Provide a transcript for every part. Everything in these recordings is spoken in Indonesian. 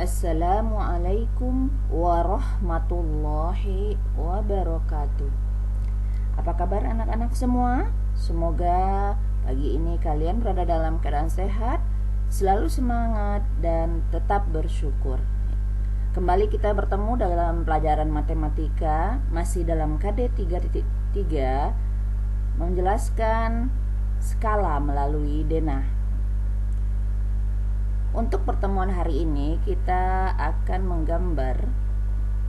Assalamualaikum warahmatullahi wabarakatuh. Apa kabar anak-anak semua? Semoga pagi ini kalian berada dalam keadaan sehat, selalu semangat, dan tetap bersyukur. Kembali kita bertemu dalam pelajaran matematika, masih dalam KD 3.3, menjelaskan skala melalui denah. Untuk pertemuan hari ini kita akan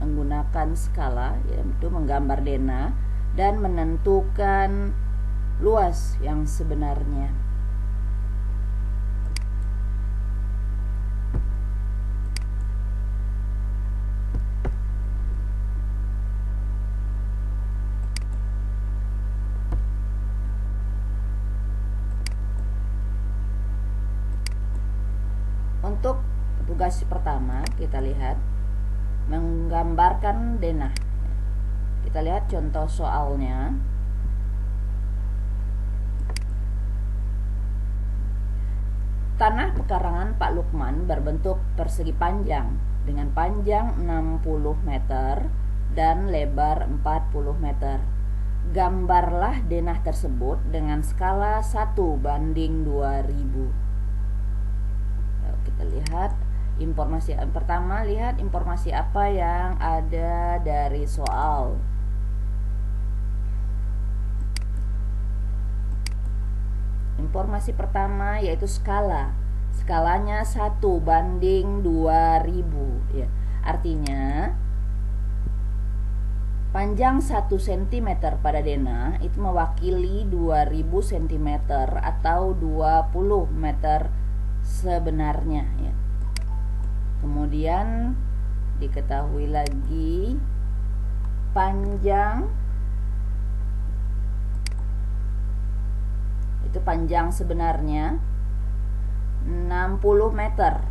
menggunakan skala, yaitu menggambar denah dan menentukan luas yang sebenarnya. Untuk tugas pertama kita lihat menggambarkan denah. Kita lihat contoh soalnya. Tanah pekarangan Pak Lukman berbentuk persegi panjang dengan panjang 60 meter dan lebar 40 meter. Gambarlah denah tersebut dengan skala 1:2000. Kita lihat informasi pertama, lihat informasi apa yang ada dari soal. Informasi pertama yaitu skala. Skalanya 1:2000 ya. Artinya panjang 1 cm pada denah itu mewakili 2000 cm atau 20 meter sebenarnya ya. Kemudian diketahui lagi panjang itu panjang sebenarnya 60 meter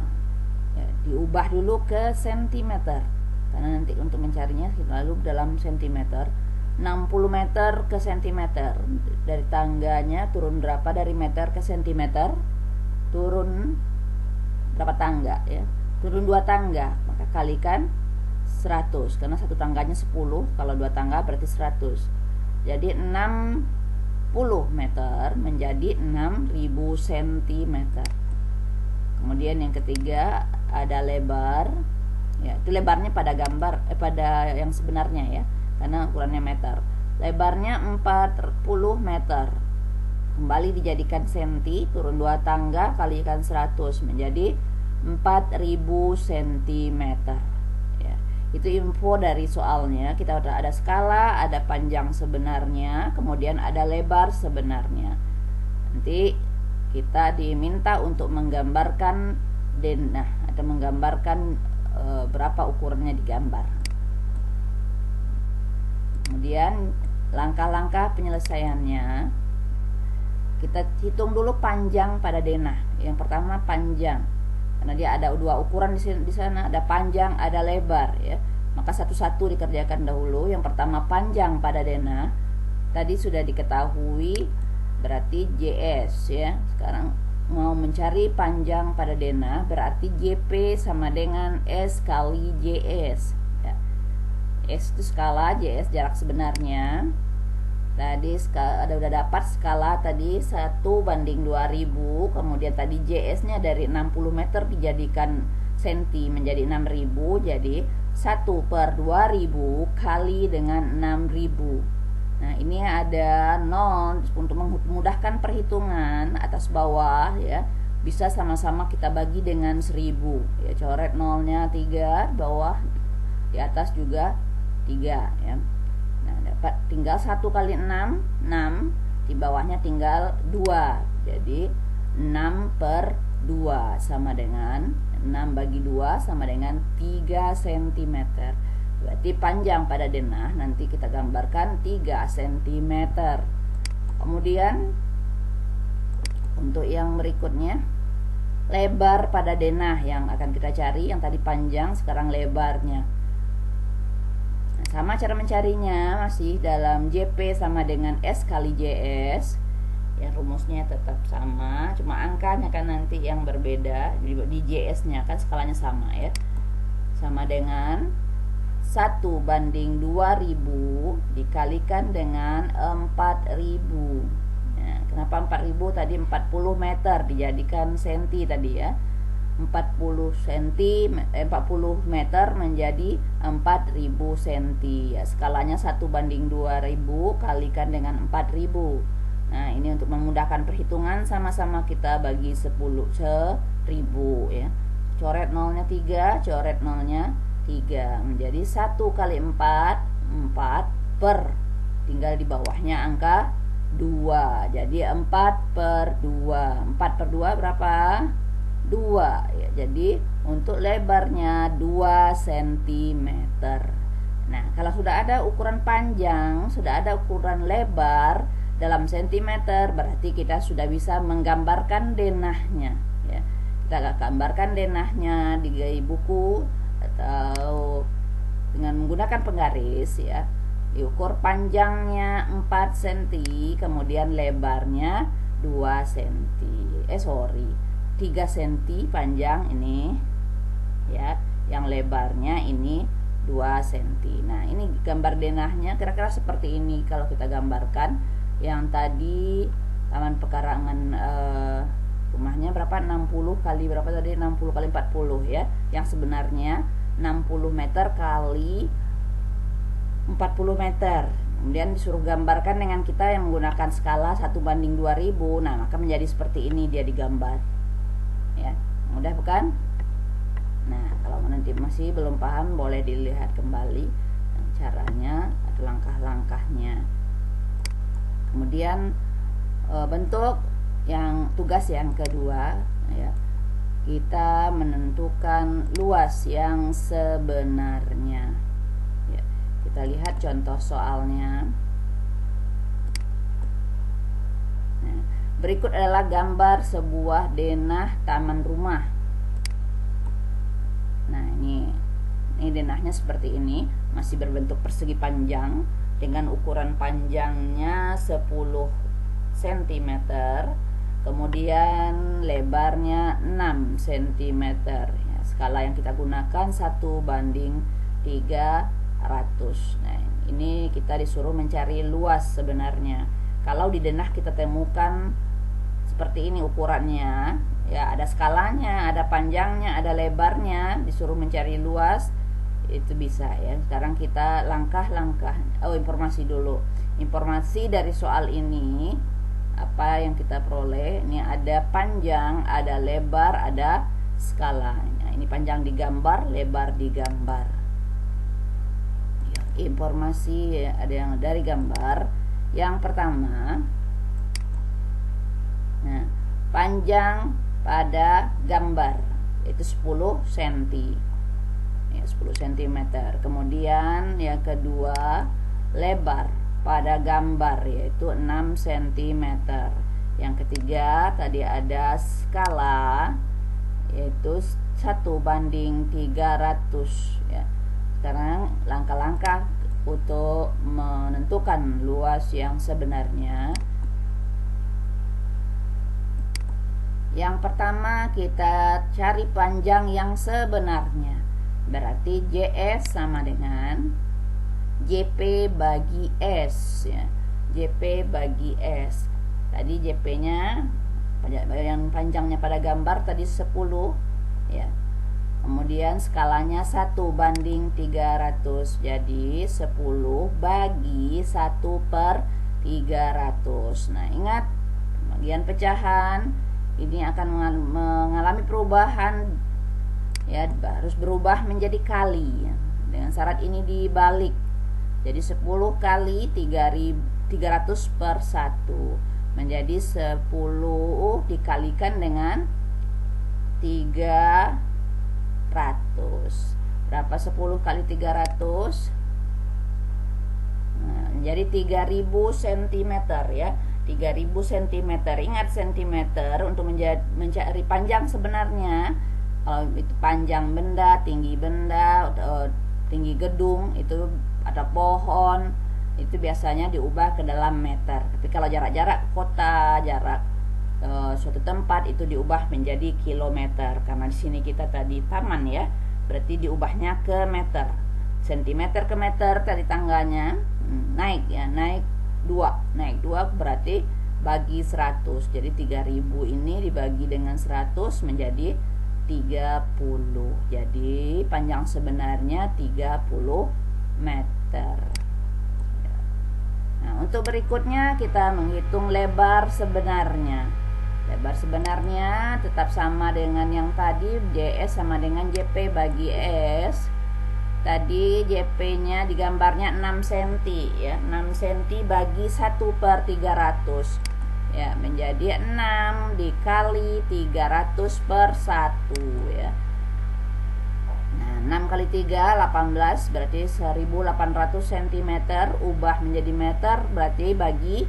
ya, diubah dulu ke sentimeter karena nanti untuk mencarinya lalu dalam sentimeter. 60 meter ke sentimeter, dari tangganya turun berapa dari meter ke sentimeter? Turun berapa tangga ya? Turun 2 tangga, maka kalikan 100 karena satu tangganya 10, kalau 2 tangga berarti 100. Jadi 60 meter menjadi 6000 cm. Kemudian yang ketiga ada lebar. Ya, itu lebarnya pada gambar pada yang sebenarnya ya, karena ukurannya meter. Lebarnya 40 meter. Kembali dijadikan senti, turun 2 tangga kalikan 100 menjadi 4000 cm ya. Itu info dari soalnya. Kita ada skala, ada panjang sebenarnya, kemudian ada lebar sebenarnya. Nanti kita diminta untuk menggambarkan denah atau menggambarkan berapa ukurannya digambar. Kemudian langkah-langkah penyelesaiannya, kita hitung dulu panjang pada denah. Yang pertama panjang, karena dia ada 2 ukuran di sana, ada panjang, ada lebar ya. Maka satu-satu dikerjakan dahulu. Yang pertama panjang pada denah tadi sudah diketahui, berarti JS ya. Sekarang mau mencari panjang pada denah, berarti JP sama dengan S kali JS ya. S itu skala, JS jarak sebenarnya. Tadi udah dapat skala tadi 1:2000, kemudian tadi JS-nya dari 60 meter dijadikan senti menjadi 6000, jadi 1/2000 kali dengan 6000. Nah, ini ada 0 untuk memudahkan perhitungan atas bawah ya. Bisa sama-sama kita bagi dengan 1000 ya, coret nolnya 3, bawah di atas juga 3 ya. Nah, dapat tinggal 1 kali 6, 6, di bawahnya tinggal 2. Jadi 6/2 sama dengan 6 bagi 2 sama dengan 3 cm. Berarti panjang pada denah nanti kita gambarkan 3 cm. Kemudian untuk yang berikutnya, lebar pada denah yang akan kita cari. Yang tadi panjang, sekarang lebarnya. Sama cara mencarinya, masih dalam JP sama dengan S kali JS. Ya, rumusnya tetap sama, cuma angkanya kan nanti yang berbeda. Di JS nya kan skalanya sama ya. sama dengan 1/2000 dikalikan dengan 4000. Nah, kenapa 4000 tadi? 40 meter dijadikan senti tadi ya. 40 meter menjadi 4000 cm ya. Skalanya 1/2000 kalikan dengan 4000. Nah, ini untuk memudahkan perhitungan, sama-sama kita bagi 1000 ya. Coret nolnya 3, coret nolnya 3, menjadi 1 kali 4, 4 per, tinggal di bawahnya angka 2, jadi 4/2. 4/2 berapa? 2 ya. Jadi untuk lebarnya 2 cm. Nah, kalau sudah ada ukuran panjang, sudah ada ukuran lebar dalam sentimeter, berarti kita sudah bisa menggambarkan denahnya ya. Kita gambarkan denahnya di buku atau dengan menggunakan penggaris ya. Diukur panjangnya 4 cm, kemudian lebarnya 2 cm. 3 cm panjang ini ya, yang lebarnya ini 2 cm. Nah, ini gambar denahnya kira-kira seperti ini kalau kita gambarkan. Yang tadi taman pekarangan rumahnya berapa? 60 kali berapa tadi? 60 kali 40 ya. Yang sebenarnya 60 meter kali 40 meter. Kemudian disuruh gambarkan dengan kita yang menggunakan skala 1/2000. Nah, maka menjadi seperti ini dia digambar. Ya, mudah bukan? Nah, kalau nanti masih belum paham boleh dilihat kembali caranya atau langkah-langkahnya. Kemudian bentuk yang tugas yang kedua ya, kita menentukan luas yang sebenarnya ya. Kita lihat contoh soalnya. Nah, berikut adalah gambar sebuah denah taman rumah. Nah, ini denahnya seperti ini, masih berbentuk persegi panjang dengan ukuran panjangnya 10 cm, kemudian lebarnya 6 cm ya. Skala yang kita gunakan 1/300. Nah, ini kita disuruh mencari luas sebenarnya. Kalau di denah kita temukan seperti ini ukurannya ya, ada skalanya, ada panjangnya, ada lebarnya, disuruh mencari luas, itu bisa ya. Sekarang kita langkah-langkah. Informasi dulu. Informasi dari soal ini apa yang kita peroleh? Ini ada panjang, ada lebar, ada skalanya. Ini panjang digambar, lebar digambar. Ya, informasi ya, ada yang dari gambar. Yang pertama, nah, panjang pada gambar itu 10 cm ya, 10 cm. Kemudian yang kedua, lebar pada gambar yaitu 6 cm. Yang ketiga tadi ada skala yaitu 1/300 ya. Sekarang langkah-langkah untuk menentukan luas yang sebenarnya. Yang pertama, kita cari panjang yang sebenarnya. Berarti JS sama dengan JP bagi S ya. JP bagi S. Tadi JP-nya yang panjangnya pada gambar tadi 10 ya. Kemudian skalanya 1/300. Jadi 10 bagi 1/300. Nah, ingat bagian pecahan ini akan mengalami perubahan ya, harus berubah menjadi kali ya. Dengan syarat ini dibalik. Jadi 10 kali 300 per 1 menjadi 10 dikalikan dengan 300. Berapa 10 kali 300? Nah, menjadi 3000 cm ya. 3000 cm. Ingat cm untuk mencari panjang sebenarnya. Kalau itu panjang benda, tinggi gedung, itu ada pohon, itu biasanya diubah ke dalam meter. Tapi kalau jarak-jarak kota, jarak suatu tempat itu diubah menjadi kilometer. Karena di sini kita tadi taman ya, berarti diubahnya ke meter. Sentimeter ke meter tadi tangganya naik ya, naik 2 berarti bagi 100. Jadi 3000 ini dibagi dengan 100 menjadi 30. Jadi panjang sebenarnya 30 meter. Nah, untuk berikutnya kita menghitung lebar sebenarnya. Lebar sebenarnya tetap sama dengan yang tadi, JS sama dengan JP bagi S. Tadi JP-nya digambarnya 6 cm ya, 6 cm bagi 1/300 ya, menjadi 6 dikali 300 per 1 ya. Nah, 6 kali 3 18 berarti 1800 cm, ubah menjadi meter berarti bagi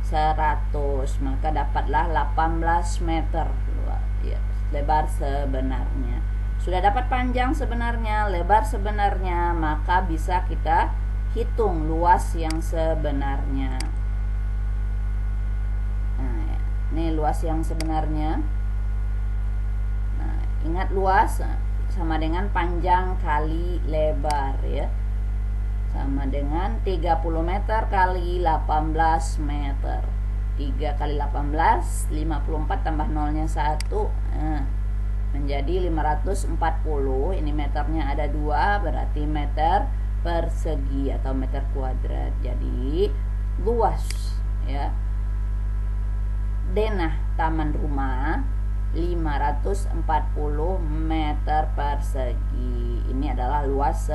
100, maka dapatlah 18 meter ya, lebar sebenarnya. Sudah dapat panjang sebenarnya, lebar sebenarnya, maka bisa kita hitung luas yang sebenarnya. Nah, ini luas yang sebenarnya. Nah, ingat luas sama dengan panjang kali lebar ya. Sama dengan 30 meter kali 18 meter. 3 kali 18 54 tambah nolnya 1 menjadi 540. Ini meternya ada 2, berarti meter persegi atau meter kuadrat. Jadi luas ya denah taman rumah 540 meter persegi. Ini adalah luas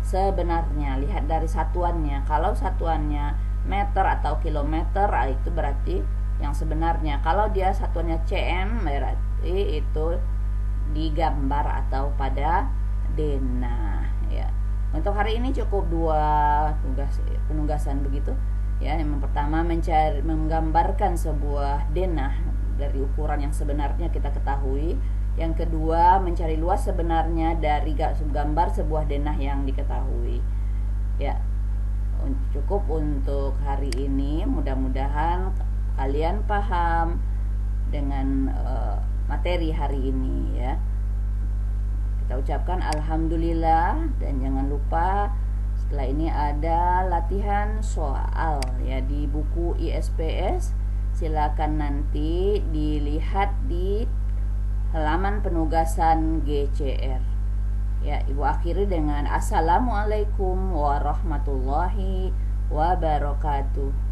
sebenarnya. Lihat dari satuannya. Kalau satuannya meter atau kilometer, itu berarti yang sebenarnya. Kalau dia satuannya cm, berarti itu digambar atau pada denah ya. Untuk hari ini cukup 2 penugasan begitu ya. Yang pertama menggambarkan sebuah denah dari ukuran yang sebenarnya kita ketahui. Yang kedua mencari luas sebenarnya dari gambar sebuah denah yang diketahui ya. Cukup untuk hari ini. Mudah-mudahan kalian paham dengan materi hari ini ya. Kita ucapkan alhamdulillah, dan jangan lupa setelah ini ada latihan soal ya di buku ISPS. Silakan nanti dilihat di halaman penugasan GCR ya. Ibu akhiri dengan assalamualaikum warahmatullahi wabarakatuh.